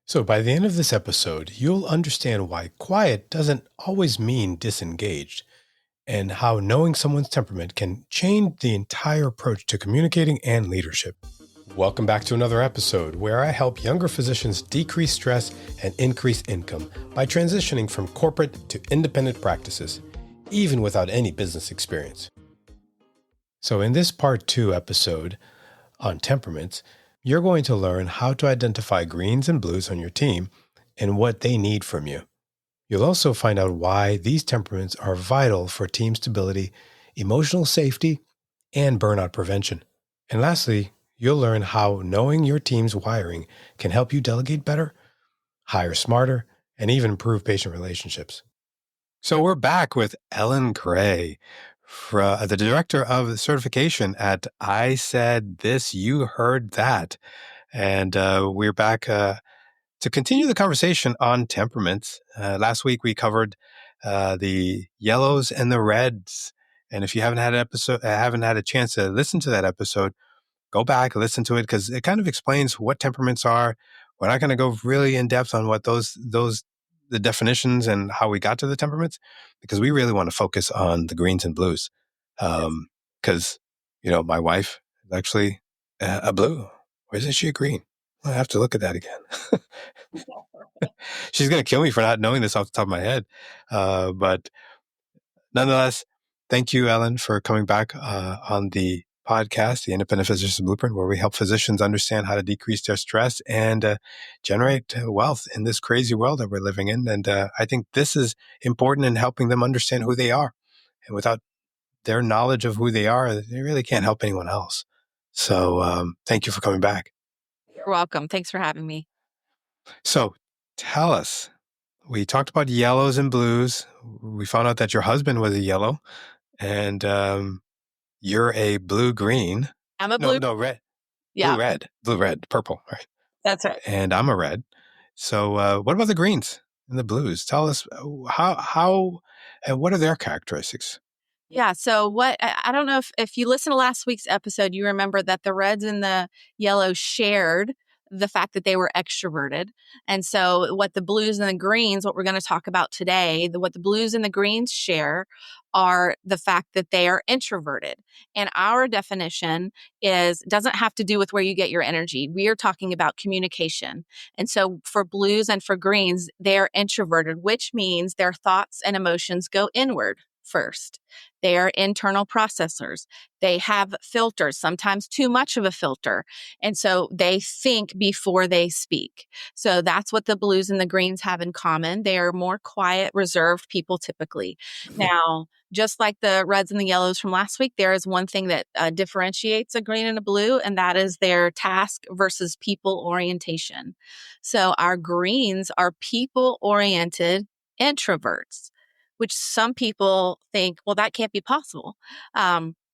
So, by the end of this episode, you'll understand why quiet doesn't always mean disengaged, and how knowing someone's temperament can change the entire approach to communicating and leadership. Welcome back to another episode where I help younger physicians decrease stress and increase income by transitioning from corporate to independent practices, even without any business experience. So, in this part 2 episode on temperaments, you're going to learn how to identify greens and blues on your team and what they need from you. You'll also find out why these temperaments are vital for team stability, emotional safety, and burnout prevention. And lastly, you'll learn how knowing your team's wiring can help you delegate better, hire smarter, and even improve patient relationships. So we're back with Ellen Gray, the director of certification at I Said This, You Heard That. And we're back to continue the conversation on temperaments. Last week we covered the yellows and the reds. And if you haven't had a chance to listen to that episode, go back, listen to it, because it kind of explains what temperaments are. We're not going to go really in depth on what the definitions and how we got to the temperaments, because we really want to focus on the greens and blues. Because, my wife is actually a blue. Or isn't she a green? I have to look at that again. She's going to kill me for not knowing this off the top of my head. But nonetheless, thank you, Ellen, for coming back on the podcast, the Independent Physician's Blueprint, where we help physicians understand how to decrease their stress and generate wealth in this crazy world that we're living in. And I think this is important in helping them understand who they are. And without their knowledge of who they are, they really can't help anyone else. So thank you for coming back. You're welcome. Thanks for having me. So tell us, we talked about yellows and blues. We found out that your husband was a yellow and you're a blue-green. I'm a blue. No, red. Yeah. Blue-red, purple, right? That's right. And I'm a red. So what about the greens and the blues? Tell us how and what are their characteristics? Yeah. So I don't know if you listen to last week's episode, you remember that the reds and the yellows shared the fact that they were extroverted. And so what the blues and the greens, what we're going to talk about today, what the blues and the greens share are the fact that they are introverted. And our definition doesn't have to do with where you get your energy. We are talking about communication. And so for blues and for greens, they're introverted, which means their thoughts and emotions go inward first. They are internal processors. They have filters, sometimes too much of a filter. And so they think before they speak. So that's what the blues and the greens have in common. They are more quiet, reserved people typically. Now, just like the reds and the yellows from last week, there is one thing that differentiates a green and a blue, and that is their task versus people orientation. So our greens are people-oriented introverts, which some people think, well, that can't be possible.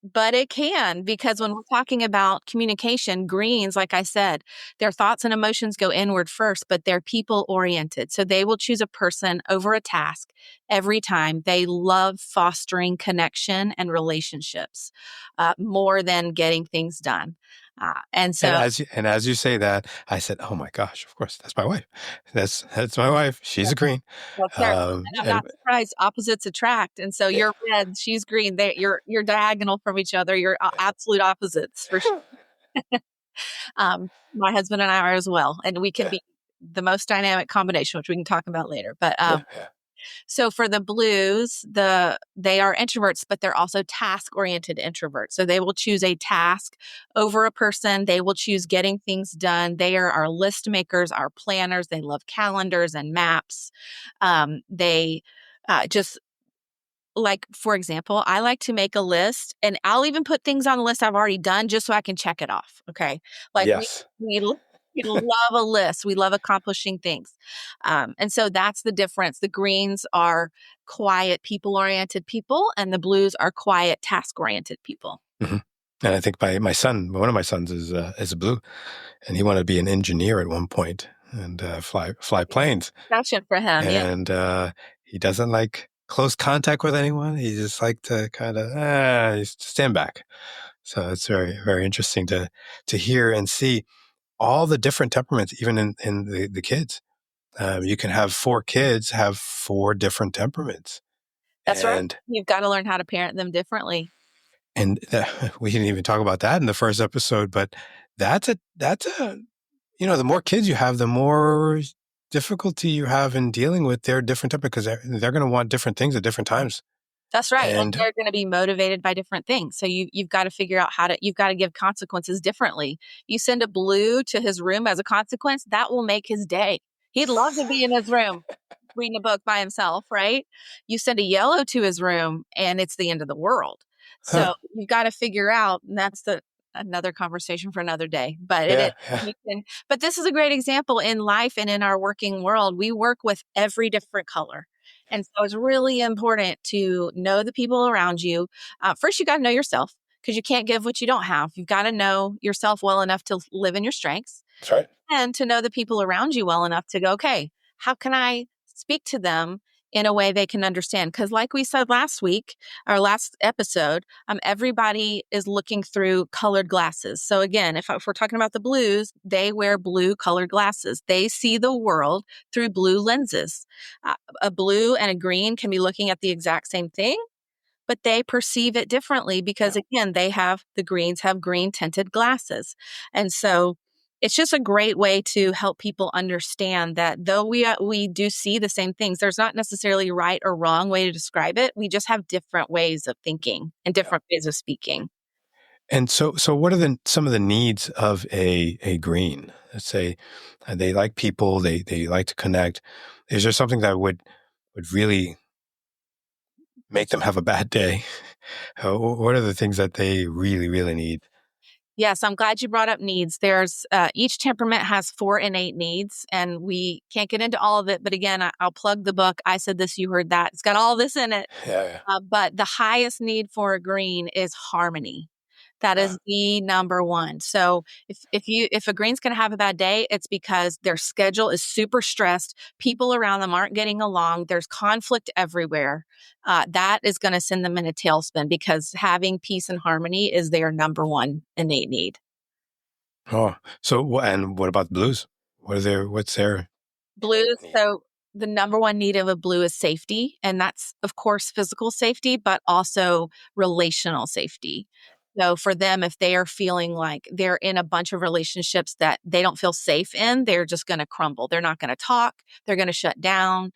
But it can, because when we're talking about communication, greens, like I said, their thoughts and emotions go inward first, but they're people oriented. So they will choose a person over a task every time. They love fostering connection and relationships more than getting things done. And as you say that, I said, "Oh my gosh! Of course, that's my wife. That's my wife. She's a green." And I'm not surprised. Opposites attract, and so you're red, she's green. You're diagonal from each other. You're absolute opposites for sure. My husband and I are as well, and we can be the most dynamic combination, which we can talk about later. But so for the blues, they are introverts, but they're also task-oriented introverts. So they will choose a task over a person. They will choose getting things done. They are our list makers, our planners. They love calendars and maps. They just like, for example, I like to make a list, and I'll even put things on the list I've already done just so I can check it off. Okay. Like yes. we love a list. We love accomplishing things. And so that's the difference. The greens are quiet, people-oriented people, and the blues are quiet, task-oriented people. Mm-hmm. And I think one of my sons is a blue, and he wanted to be an engineer at one point and fly planes. Passion for him, and he doesn't like close contact with anyone. He just like to kind of stand back. So it's very, very interesting to hear and see. all the different temperaments, even in the kids. You can have 4 kids have 4 different temperaments. That's right. And You've got to learn how to parent them differently. we didn't even talk about that in the first episode, but that's a the more kids you have, the more difficulty you have in dealing with their different temper because they're going to want different things at different times. That's right. And And they're going to be motivated by different things. So you've got to figure out you've got to give consequences differently. You send a blue to his room as a consequence, that will make his day. He'd love to be in his room reading a book by himself, right? You send a yellow to his room and it's the end of the world. huh, So you've got to figure out, and that's another conversation for another day. But it is. yeah, yeah, But this is a great example in life and in our working world. We work with every different color. And so it's really important to know the people around you. First, you got to know yourself because you can't give what you don't have. You've got to know yourself well enough to live in your strengths that's right. and to know the people around you well enough to go, okay, how can I speak to them in a way they can understand? Because, like we said last week, our last episode, everybody is looking through colored glasses. So, again, if we're talking about the blues, they wear blue colored glasses. They see the world through blue lenses. A blue and a green can be looking at the exact same thing, but they perceive it differently because, Yeah, again, the greens have green tinted glasses. And so it's just a great way to help people understand that though we do see the same things, there's not necessarily right or wrong way to describe it. We just have different ways of thinking and yeah. different ways of speaking. And so what are some of the needs of a green? Let's say they like people, they like to connect. Is there something that would really make them have a bad day? What are the things that they really, really need? Yes, I'm glad you brought up needs. There's each temperament has 4 innate needs, and we can't get into all of it. But again, I'll plug the book. I said this, you heard that. It's got all this in it. Yeah, yeah. But the highest need for a green is harmony. That Ah, is the number one. So if a green's going to have a bad day, it's because their schedule is super stressed. People around them aren't getting along. There's conflict everywhere. That is going to send them in a tailspin because having peace and harmony is their number one innate need. oh, so and what about the blues? What's their Blues. need? So the number one need of a blue is safety. And that's, of course, physical safety, but also relational safety. So for them, if they are feeling like they're in a bunch of relationships that they don't feel safe in, they're just going to crumble. They're not going to talk. They're going to shut down.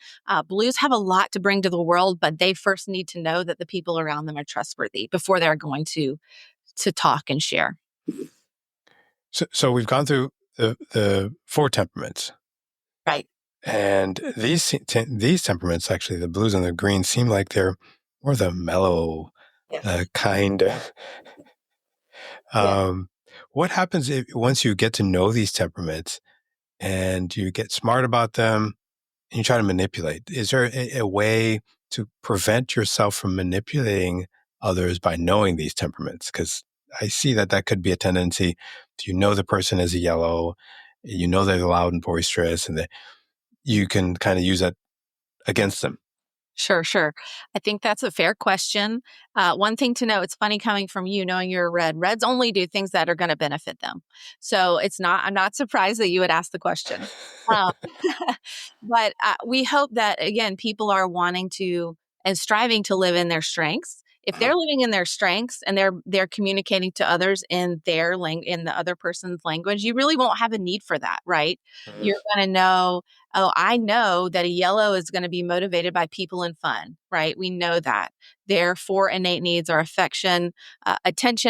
Blues have a lot to bring to the world, but they first need to know that the people around them are trustworthy before they're going to talk and share. So we've gone through the 4 temperaments, Right. and these temperaments, actually, the blues and the greens, seem like they're more the mellow Yes. kind. Yeah. Um, what happens if once you get to know these temperaments and you get smart about them and you try to manipulate? Is there a way to prevent yourself from manipulating others by knowing these temperaments? Because I see that could be a tendency. You know the person is a yellow, you know they're loud and boisterous, and that you can kind of use that against them. Sure, sure. I think that's a fair question. One thing to know, it's funny coming from you, knowing you're a red. Reds only do things that are going to benefit them. So I'm not surprised that you would ask the question. Um, but we hope that, again, people are wanting to and striving to live in their strengths. If they're living in their strengths and they're communicating to others in in the other person's language, you really won't have a need for that, right? Mhm. You're going to know, oh, I know that a yellow is going to be motivated by people and fun, right? We know that. Their 4 innate needs are attention,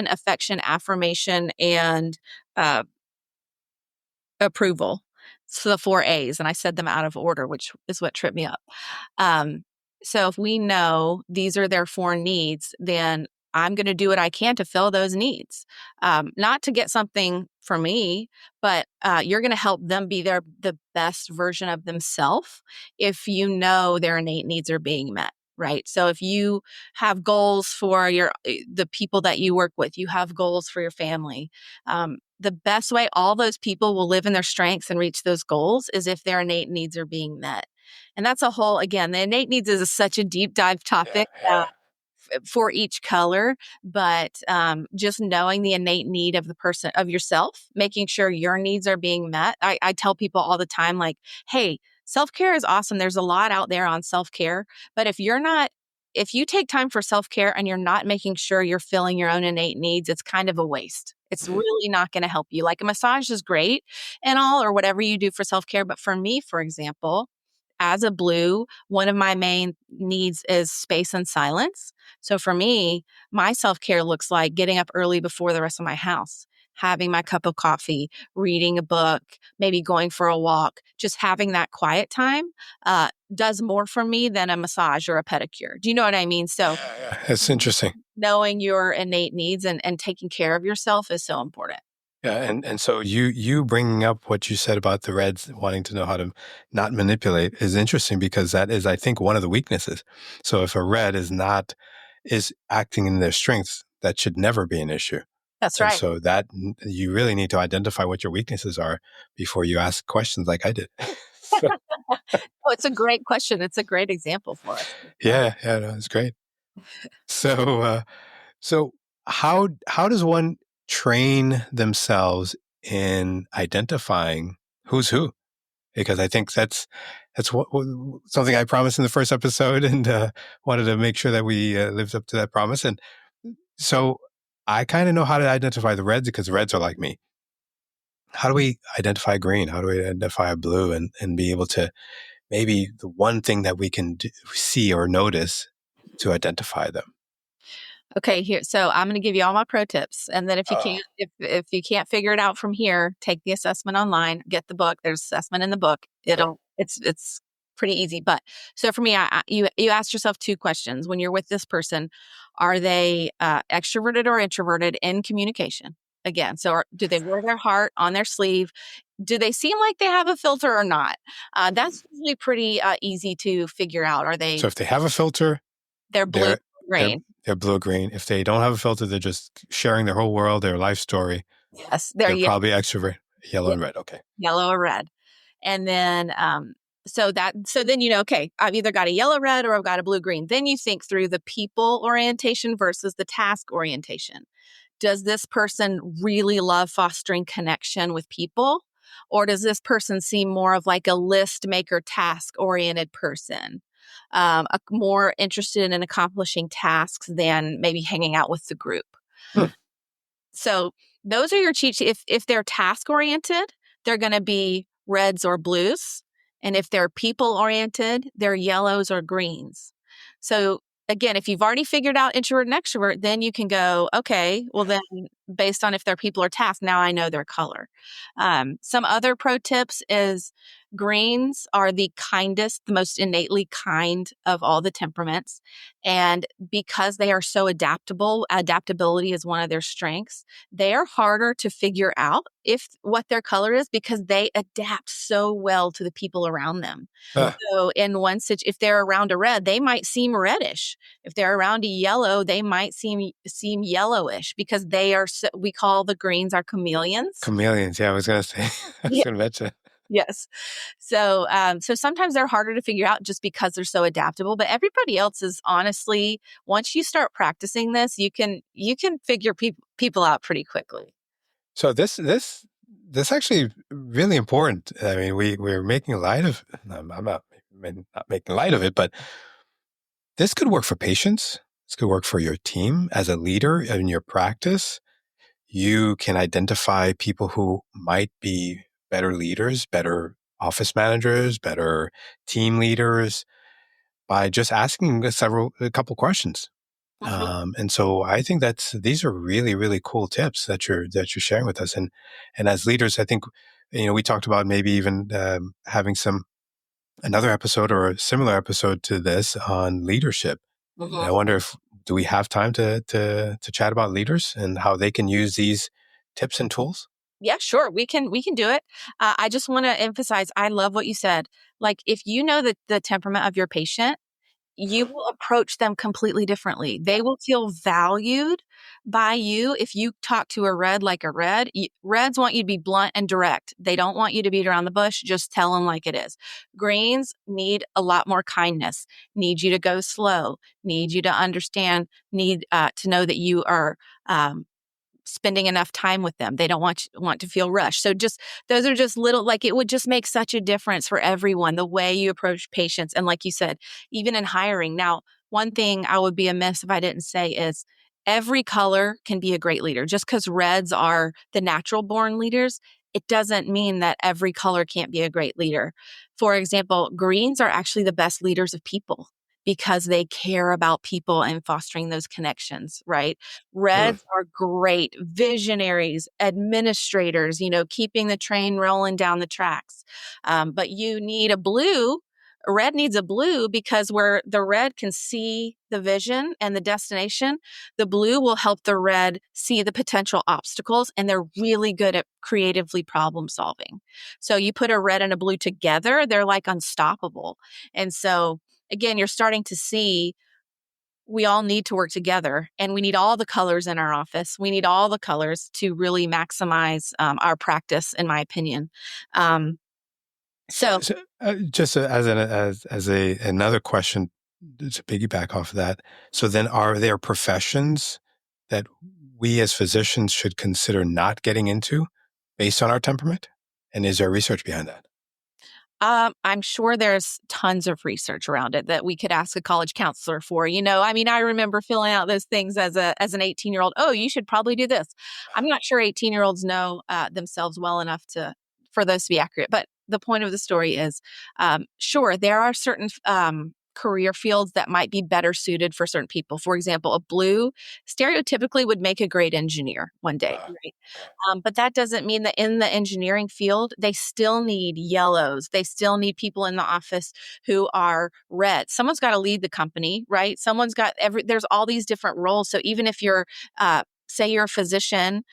affection, affirmation, and uh, approval. So the 4 A's, and I said them out of order, which is what tripped me up. Um, so if we know these are their 4 needs, then I'm going to do what I can to fill those needs. Not to get something for me, but you're going to help them be the best version of themselves if you know their innate needs are being met. Right. So if you have goals for the people that you work with, you have goals for your family. The best way all those people will live in their strengths and reach those goals is if their innate needs are being met. And that's again, the innate needs is such a deep dive Yeah, topic. yeah. for each color, but just knowing the innate need of the person, of yourself, making sure your needs are being met. I tell people all the time, like, hey, self-care is awesome. There's a lot out there on self-care, but if you take time for self-care and you're not making sure you're filling your own innate needs, it's kind of a waste. It's really not going to help you. Like a massage is great and all, or whatever you do for self-care. But for me, for example, as a blue, one of my main needs is space and silence. So for me, my self care looks like getting up early before the rest of my house, having my cup of coffee, reading a book, maybe going for a walk, just having that quiet time does more for me than a massage or a pedicure. Do you know what I mean? So Yeah, yeah. It's interesting. knowing your innate needs and taking care of yourself is so important. Yeah, and so you bringing up what you said about the Reds wanting to know how to not manipulate is interesting because that is, I think, one of the weaknesses. So if a Red is acting in their strengths, that should never be an issue. That's And right. so that you really need to identify what your weaknesses are before you ask questions like I did. So, Oh, it's a great question. It's a great example for us. yeah, yeah, no, it's great. So, so how does one train themselves in identifying who's who? Because I think that's something I promised in the first episode, and wanted to make sure that we lived up to that promise. And so I kind of know how to identify the Reds because the Reds are like me. How do we identify green? How do we identify blue and be able to maybe the one thing that we can see or notice to identify them? Okay, here. So I'm going to give you all my pro tips, and then Oh, if you can't figure it out from here, take the assessment online. Get the book. There's assessment in the book. okay. It's pretty easy. But so for me, you ask yourself two questions when you're with this person: are they extroverted or introverted in communication? Again, so do they wear their heart on their sleeve? Do they seem like they have a filter or not? That's usually pretty easy to figure out. Are So they if they have a filter, they're blue, they're they're green? they're blue or green. If they don't have a filter, they're just sharing their whole world, their life story. Yes, they're They're probably extrovert, yellow and red. Okay. yellow or red. And then so then okay, I've either got a yellow red or I've got a blue green. Then you think through the people orientation versus the task orientation. Does this person really love fostering connection with people? Or does this person seem more of like a list maker, task oriented person? More interested in accomplishing tasks than maybe hanging out with the group. Hmm. So those are your cheat sheet. If they're task oriented, they're going to be reds or blues, and if they're people oriented, they're yellows or greens. So again, if you've already figured out introvert and extrovert, then you can go, okay, well then based on if they're people or task, now I know their color. Some other pro tips is greens are the kindest, the most innately kind of all the temperaments. And because they are so adaptable, adaptability is one of their strengths. They are harder to figure out if what their color is because they adapt so well to the people around them. Ah, So in if they're around a red, they might seem reddish. If they're around a yellow, they might seem yellowish because we call the greens our chameleons. chameleons. Yeah, I was gonna say. I was Yeah. gonna mention. Yes. So sometimes they're harder to figure out just because they're so adaptable, but everybody else is honestly, once you start practicing this, you can figure people out pretty quickly. So this actually really important. I mean, we're making light of. I'm not making light of it, but this could work for patients. This could work for your team as a leader in your practice. You can identify people who might be better leaders, better office managers, better team leaders by just asking a couple questions. Mhm. And so I think these are really, really cool tips that you're sharing with us. And as leaders, I think, we talked about maybe even having another episode or a similar episode to this on leadership. And I Mhm. wonder if do we have time to chat about leaders and how they can use these tips and tools? Yeah, sure. We can do it. I just want to emphasize I love what you said. Like if you know the temperament of your patient, you will approach them completely differently. They will feel valued by you if you talk to a red like a red. Reds want you to be blunt and direct. They don't want you to beat around the bush. Just tell them like it is. Greens need a lot more kindness, need you to go slow, need you to understand, need to know that you are spending enough time with them. They don't want to feel rushed. So just those are just little, like, it would just make such a difference for everyone, the way you approach patients. And like you said, even in hiring. Now, one thing I would be amiss if I didn't say is every color can be a great leader. Just because reds are the natural born leaders, it doesn't mean that every color can't be a great leader. For example, greens are actually the best leaders of people because they care about people and fostering those connections, right? Hmm. Reds are great visionaries, administrators, keeping the train rolling down the tracks. But you need a blue. A red needs a blue because where the red can see the vision and the destination, the blue will help the red see the potential obstacles, and they're really good at creatively problem solving. So you put a red and a blue together, they're like unstoppable. And so, again, you're starting to see we all need to work together, and we need all the colors in our office. We need all the colors to really maximize our practice, in my opinion. Um, so, So, just as another question to piggyback off of that. So then, are there professions that we as physicians should consider not getting into based on our temperament? And is there research behind that? I'm sure there's tons of research around it that we could ask a college counselor for. I mean, I remember filling out those things as an 18-year-old. Oh, you should probably do this. I'm not sure 18-year-olds know themselves well enough for those to be accurate. But the point of the story is, sure, there are certain career fields that might be better suited for certain people. For example, a blue stereotypically would make a great engineer one day, right? Okay. But that doesn't mean that in the engineering field, they still need yellows. They still need people in the office who are red. Someone's got to lead the company, right? There's all these different roles. So even if you're, say you're a physician,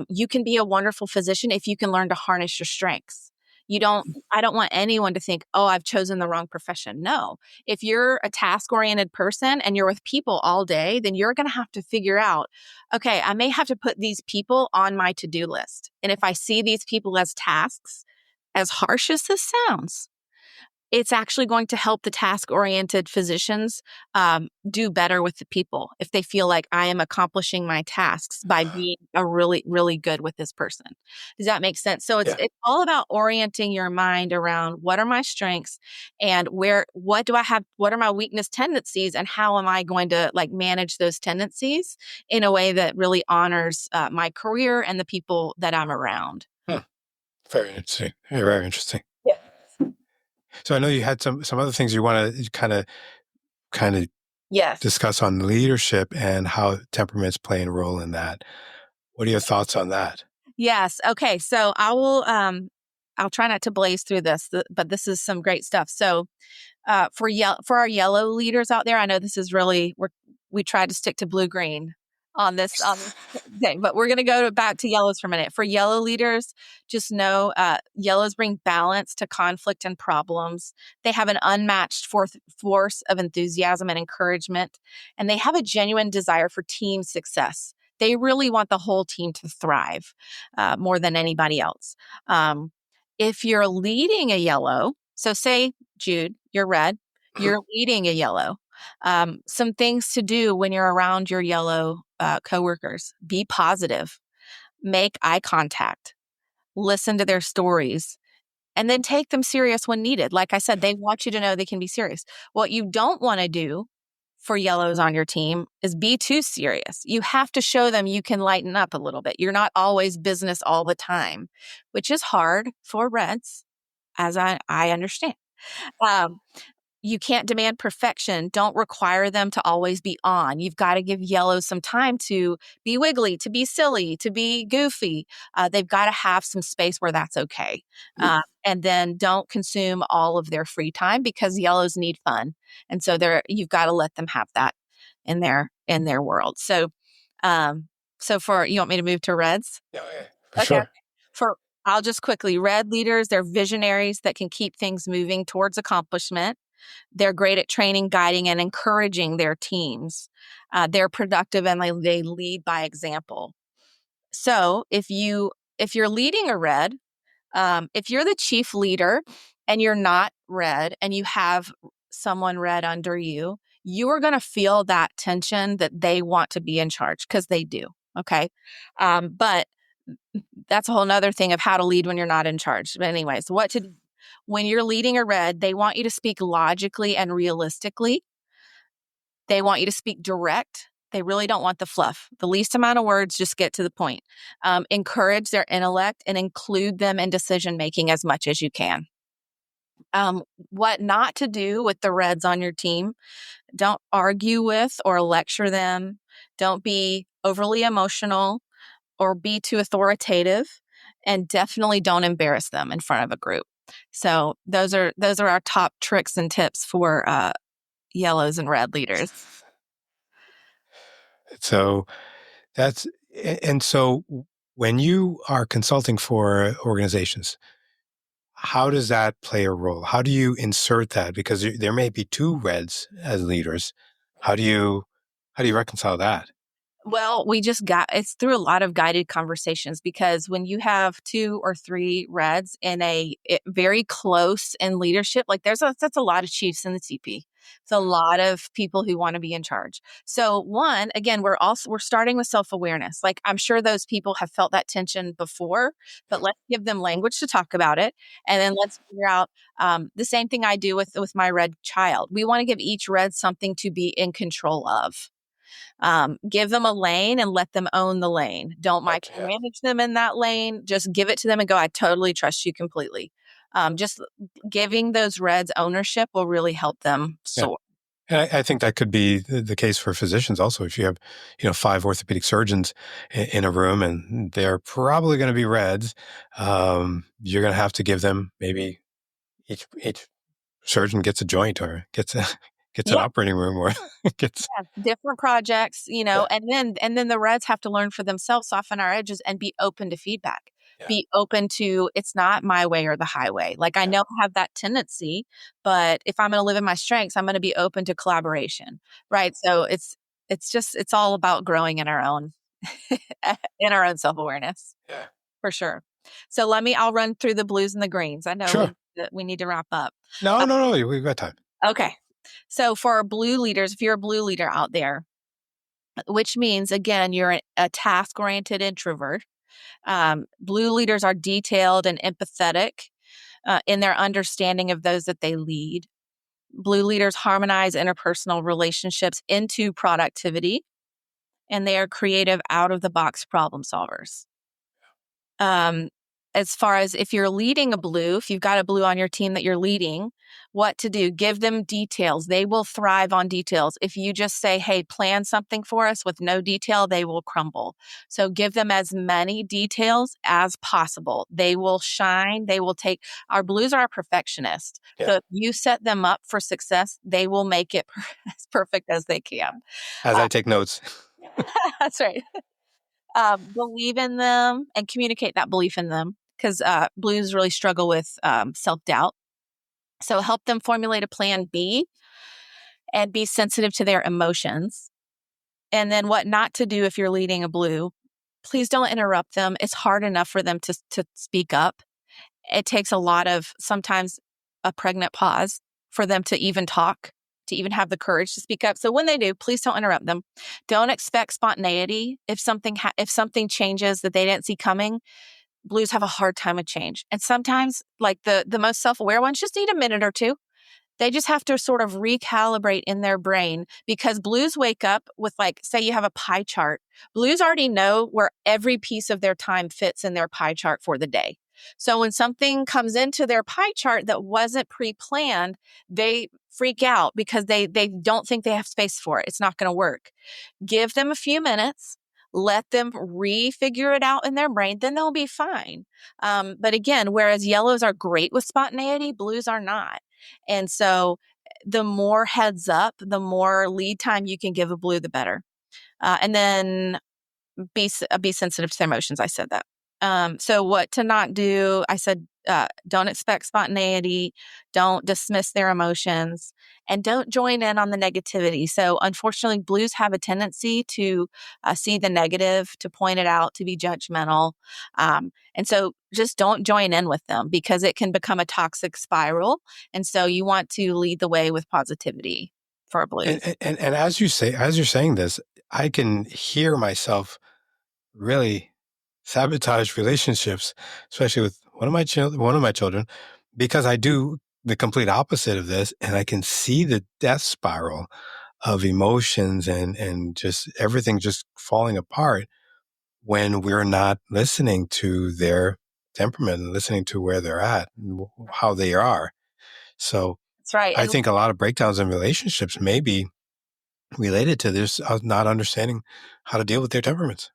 you can be a wonderful physician if you can learn to harness your strengths. I don't want anyone to think, oh, I've chosen the wrong profession. No. If you're a task oriented person and you're with people all day, then you're going to have to figure out, okay, I may have to put these people on my to do list. And if I see these people as tasks, as harsh as this sounds, it's actually going to help the task-oriented physicians do better with the people if they feel like I am accomplishing my tasks by being a really, really good with this person. Does that make sense? So it's Yeah. it's all about orienting your mind around what are my strengths and what do I have, what are my weakness tendencies, and how am I going to manage those tendencies in a way that really honors my career and the people that I'm around. Hmm. Very interesting. Very, very interesting. Yeah. So I know you had some other things you want to kind of Yes. discuss on leadership and how temperaments play a role in that. What are your thoughts on that? Yes. Okay. So I'll try not to blaze through this, but this is some great stuff. So for our yellow leaders out there, I know this is really we try to stick to blue green on this thing, but we're going to back to yellows for a minute. For yellow leaders, just know yellows bring balance to conflict and problems. They have an unmatched force of enthusiasm and encouragement, and they have a genuine desire for team success. They really want the whole team to thrive more than anybody else. If you're leading a yellow, so say, Jude, you're red, you're leading a yellow. Some things to do when you're around your yellow coworkers: be positive, make eye contact, listen to their stories, and then take them serious when needed. Like I said, they want you to know they can be serious. What you don't want to do for yellows on your team is be too serious. You have to show them you can lighten up a little bit. You're not always business all the time, which is hard for reds, as I understand. Um, you can't demand perfection. Don't require them to always be on. You've got to give yellows some time to be wiggly, to be silly, to be goofy. They've got to have some space where that's okay. And then don't consume all of their free time, because yellows need fun. And so you've got to let them have that in their world. So for, you want me to move to reds? Yeah, yeah, for Okay. sure. I'll just quickly, red leaders, they're visionaries that can keep things moving towards accomplishment. They're great at training, guiding, and encouraging their teams. They're productive and they lead by example. So if you're leading a red, if you're the chief leader and you're not red and you have someone red under you, you are going to feel that tension that they want to be in charge because they do. Okay. But that's a whole nother thing of how to lead when you're not in charge. But anyways, when you're leading a red, they want you to speak logically and realistically. They want you to speak direct. They really don't want the fluff. The least amount of words, just get to the point. Encourage their intellect and include them in decision making as much as you can. What not to do with the reds on your team: don't argue with or lecture them. Don't be overly emotional or be too authoritative, and definitely don't embarrass them in front of a group. So those are our top tricks and tips for yellows and red leaders. So that's, and so when you are consulting for organizations, how does that play a role? How do you insert that? Because there may be two reds as leaders. How do you reconcile that? Well, it's through a lot of guided conversations, because when you have 2 or 3 reds in very close in leadership, like that's a lot of chiefs in the TP. It's a lot of people who want to be in charge. So one, again, we're starting with self-awareness. Like, I'm sure those people have felt that tension before, but let's give them language to talk about it. And then let's figure out the same thing I do with my red child. We want to give each red something to be in control of. Give them a lane and let them own the lane. Don't micromanage them in that lane. Just give it to them and go, I totally trust you completely. Just giving those reds ownership will really help them soar. And I think that could be the case for physicians also. If you have, 5 orthopedic surgeons in a room and they're probably going to be reds, you're going to have to give them, maybe each surgeon gets a joint or gets an operating room, or gets different projects, and then the reds have to learn for themselves, soften our edges, and be open to feedback. Be open to, it's not my way or the highway. Like, I know I have that tendency, but if I'm going to live in my strengths, I'm going to be open to collaboration. Right. So it's all about growing in our own, in our own self-awareness. Yeah. For sure. So I'll run through the blues and the greens. I know Sure. we need to wrap up. No, we've got time. Okay. So for our blue leaders, if you're a blue leader out there, which means, again, you're a task-oriented introvert. Blue leaders are detailed and empathetic in their understanding of those that they lead. Blue leaders harmonize interpersonal relationships into productivity, and they are creative, out-of-the-box problem solvers. As far as if you're leading a blue, if you've got a blue on your team that you're leading, what to do: give them details. They will thrive on details. If you just say, hey, plan something for us with no detail, they will crumble. So give them as many details as possible. They will shine. Our blues are a perfectionist. Yeah. So if you set them up for success, they will make it as perfect as they can. As I take notes. That's right. Believe in them and communicate that belief in them, because blues really struggle with self-doubt. So help them formulate a plan B and be sensitive to their emotions. And then what not to do if you're leading a blue: please don't interrupt them. It's hard enough for them to speak up. It takes a lot of, sometimes, a pregnant pause for them to even talk, to even have the courage to speak up. So when they do, please don't interrupt them. Don't expect spontaneity. If something changes that they didn't see coming, blues have a hard time with change. And sometimes, like the most self-aware ones, just need a minute or two. They just have to sort of recalibrate in their brain, because blues wake up with, like, say you have a pie chart. Blues already know where every piece of their time fits in their pie chart for the day. So when something comes into their pie chart that wasn't pre-planned, they freak out because they don't think they have space for it. It's not going to work. Give them a few minutes. Let them refigure it out in their brain, then they'll be fine. But again, whereas yellows are great with spontaneity, blues are not. And so the more heads up, the more lead time you can give a blue, the better. And then be sensitive to their emotions. I said that. So what to not do: I said don't expect spontaneity, don't dismiss their emotions, and don't join in on the negativity. So, unfortunately, blues have a tendency to see the negative, to point it out, to be judgmental. And so, just don't join in with them because it can become a toxic spiral. And so, you want to lead the way with positivity for blues. And as you're saying this, I can hear myself really sabotage relationships, especially with one of my children, because I do the complete opposite of this, and I can see the death spiral of emotions and just everything just falling apart when we're not listening to their temperament and listening to where they're at and how they are. So That's right. I And think a lot of breakdowns in relationships may be related to this not understanding how to deal with their temperaments.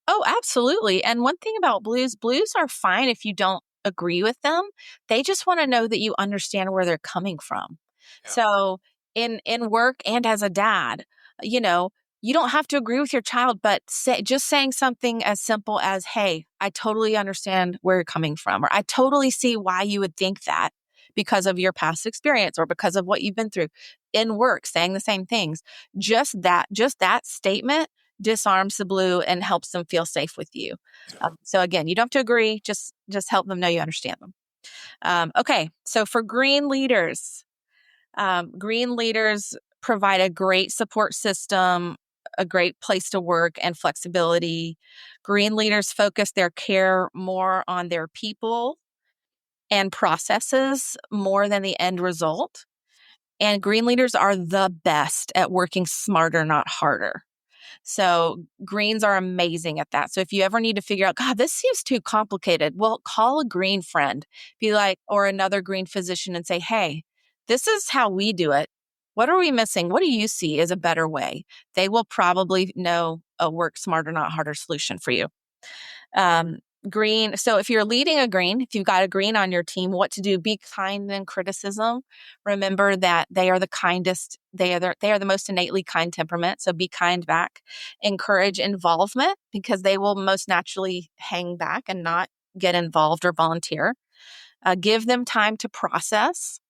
oh, absolutely. And one thing about blues are fine if you don't agree with them. They just want to know that you understand where they're coming from. Yeah. So in work and as a dad, you know, you don't have to agree with your child, but just saying something as simple as, "Hey, I totally understand where you're coming from," or "I totally see why you would think that because of your past experience or because of what you've been through." In work, saying the same things. Just that statement disarms the blue and helps them feel safe with you. So again, you don't have to agree. Just help them know you understand them. Okay, so for green leaders provide a great support system, a great place to work, and flexibility. Green leaders focus their care more on their people and processes more than the end result. And green leaders are the best at working smarter, not harder. So greens are amazing at that. So if you ever need to figure out, God, this seems too complicated, well, call a green friend, be like, or another green physician and say, hey, this is how we do it. What are we missing? What do you see as a better way? They will probably know a work smarter, not harder solution for you. Um, Green. So if you're leading a green, if you've got a green on your team, what to do? Be kind in criticism. Remember that they are the kindest. They are the most innately kind temperament. So be kind back. Encourage involvement because they will most naturally hang back and not get involved or volunteer. Give them time to process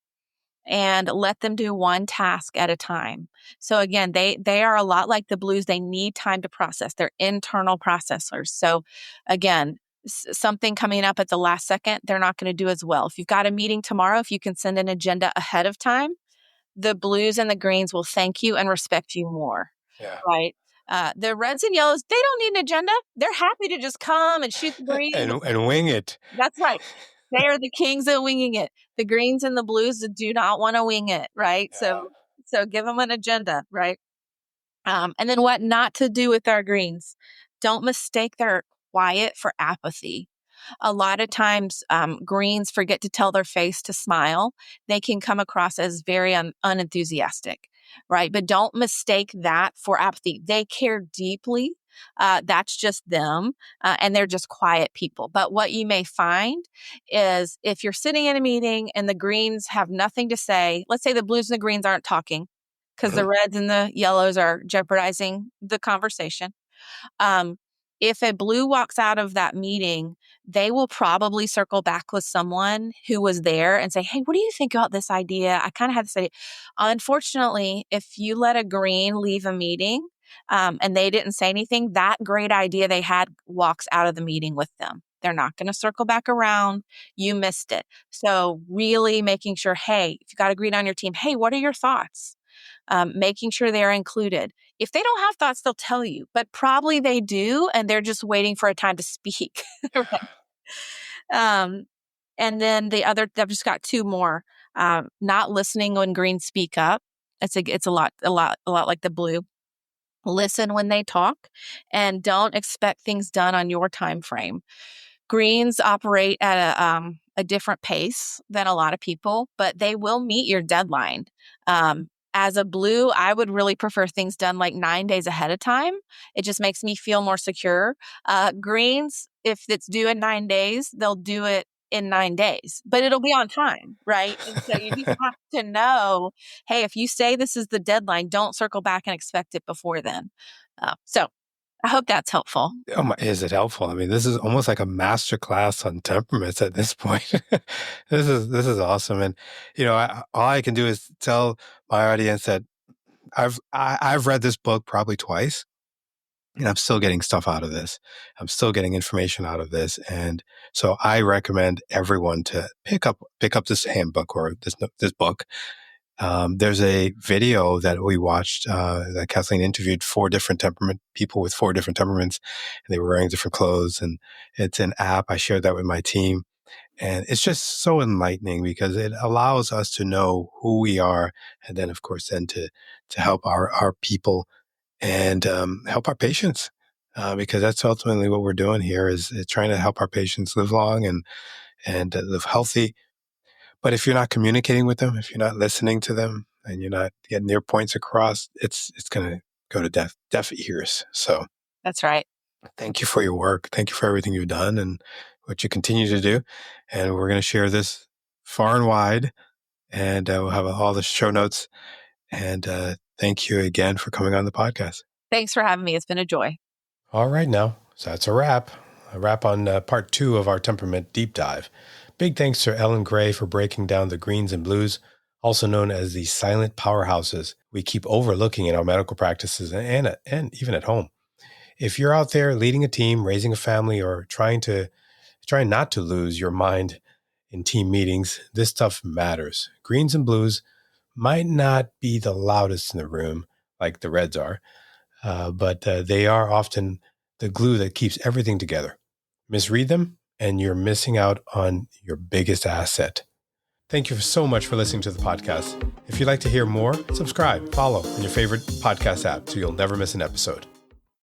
and let them do one task at a time. So again, they are a lot like the blues. They need time to process. They're internal processors. So again, something coming up at the last second, they're not going to do as well. If you've got a meeting tomorrow, if you can send an agenda ahead of time, the blues and the greens will thank you and respect you more. Yeah. Right. The reds and yellows, they don't need an agenda. They're happy to just come and shoot the breeze. And wing it. That's right. They are the kings of winging it. The greens and the blues do not want to wing it, right? Yeah. So give them an agenda, right? And then what not to do with our greens. Don't mistake their quiet for apathy. A lot of times, greens forget to tell their face to smile. They can come across as very unenthusiastic, right? But don't mistake that for apathy. They care deeply. That's just them, and they're just quiet people. But what you may find is if you're sitting in a meeting and the greens have nothing to say, let's say the blues and the greens aren't talking because the Mhm. reds and the yellows are jeopardizing the conversation. Um, if a blue walks out of that meeting, they will probably circle back with someone who was there and say, hey, what do you think about this idea? I kind of had this idea. Unfortunately, if you let a green leave a meeting and they didn't say anything, that great idea they had walks out of the meeting with them. They're not going to circle back around. You missed it. So, really making sure, hey, if you got a green on your team, hey, what are your thoughts? Making sure they're included. If they don't have thoughts, they'll tell you, but probably they do, and they're just waiting for a time to speak. Right. Um, and then I've just got two more. Not listening when greens speak up. It's a lot like the blue. Listen when they talk, and don't expect things done on your time frame. Greens operate at a different pace than a lot of people, but they will meet your deadline. As a blue, I would really prefer things done like 9 days ahead of time. It just makes me feel more secure. Greens, if it's due in 9 days, they'll do it in 9 days, but it'll be on time, right? And so you just have to know, hey, if you say this is the deadline, don't circle back and expect it before then. So I hope that's helpful. Oh my, is it helpful? I mean, this is almost like a master class on temperaments at this point. This is awesome, and all I can do is tell my audience that I've read this book probably twice, and I'm still getting stuff out of this. I'm still getting information out of this, and so I recommend everyone to pick up this handbook or this book. There's a video that we watched that Kathleen interviewed people with 4 different temperaments, and they were wearing different clothes. And it's an app. I shared that with my team, and it's just so enlightening because it allows us to know who we are, and then of course then to help our people and help our patients. Because that's ultimately what we're doing here is trying to help our patients live long and live healthy. But if you're not communicating with them, if you're not listening to them, and you're not getting their points across, it's going to go to deaf ears. So That's right. thank you for your work. Thank you for everything you've done and what you continue to do. And we're going to share this far and wide, and we'll have all the show notes. And thank you again for coming on the podcast. Thanks for having me. It's been a joy. All right, now, so that's a wrap. A wrap on part 2 of our temperament deep dive. Big thanks to Ellen Gray for breaking down the greens and blues, also known as the silent powerhouses we keep overlooking in our medical practices and even at home. If you're out there leading a team, raising a family, or trying not to lose your mind in team meetings, this stuff matters. Greens and blues might not be the loudest in the room like the reds are, but they are often the glue that keeps everything together. Misread them, and you're missing out on your biggest asset. Thank you so much for listening to the podcast. If you'd like to hear more, subscribe, follow in your favorite podcast app so you'll never miss an episode.